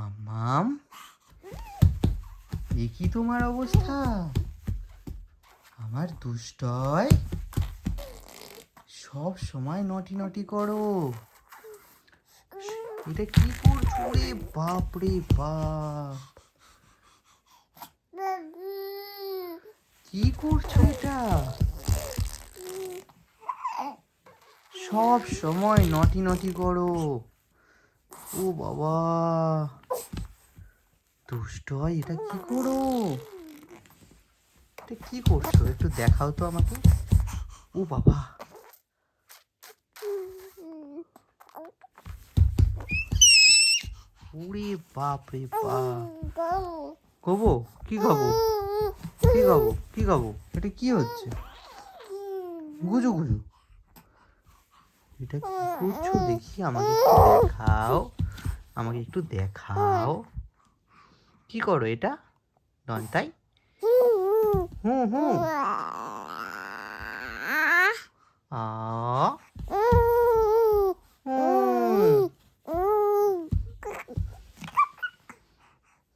মাম্মাম, এ কি তোমার অবস্থা? আমার দুষ্টয় সব সময় নটি নটি করো। এটা কি করছো রে? বাপ রে বাপ, কি করছো এটা? সব সময় নটি নটি করো। ও বাবা, দুষ্ট হয়, এটা কি করো? এটা কি করছো? একটু দেখাও তো আমাকে। ও বাবা, ওরে বাপ রে বাপ। কবো কি খাবো? কি খাবো? কি খাবো? এটা কি হচ্ছে? গুজু গুজু, এটা কি করছো দেখি? আমাকে একটু দেখাও, আমাকে একটু দেখাও। কি করো এটা? দন্তাই হুম হুম,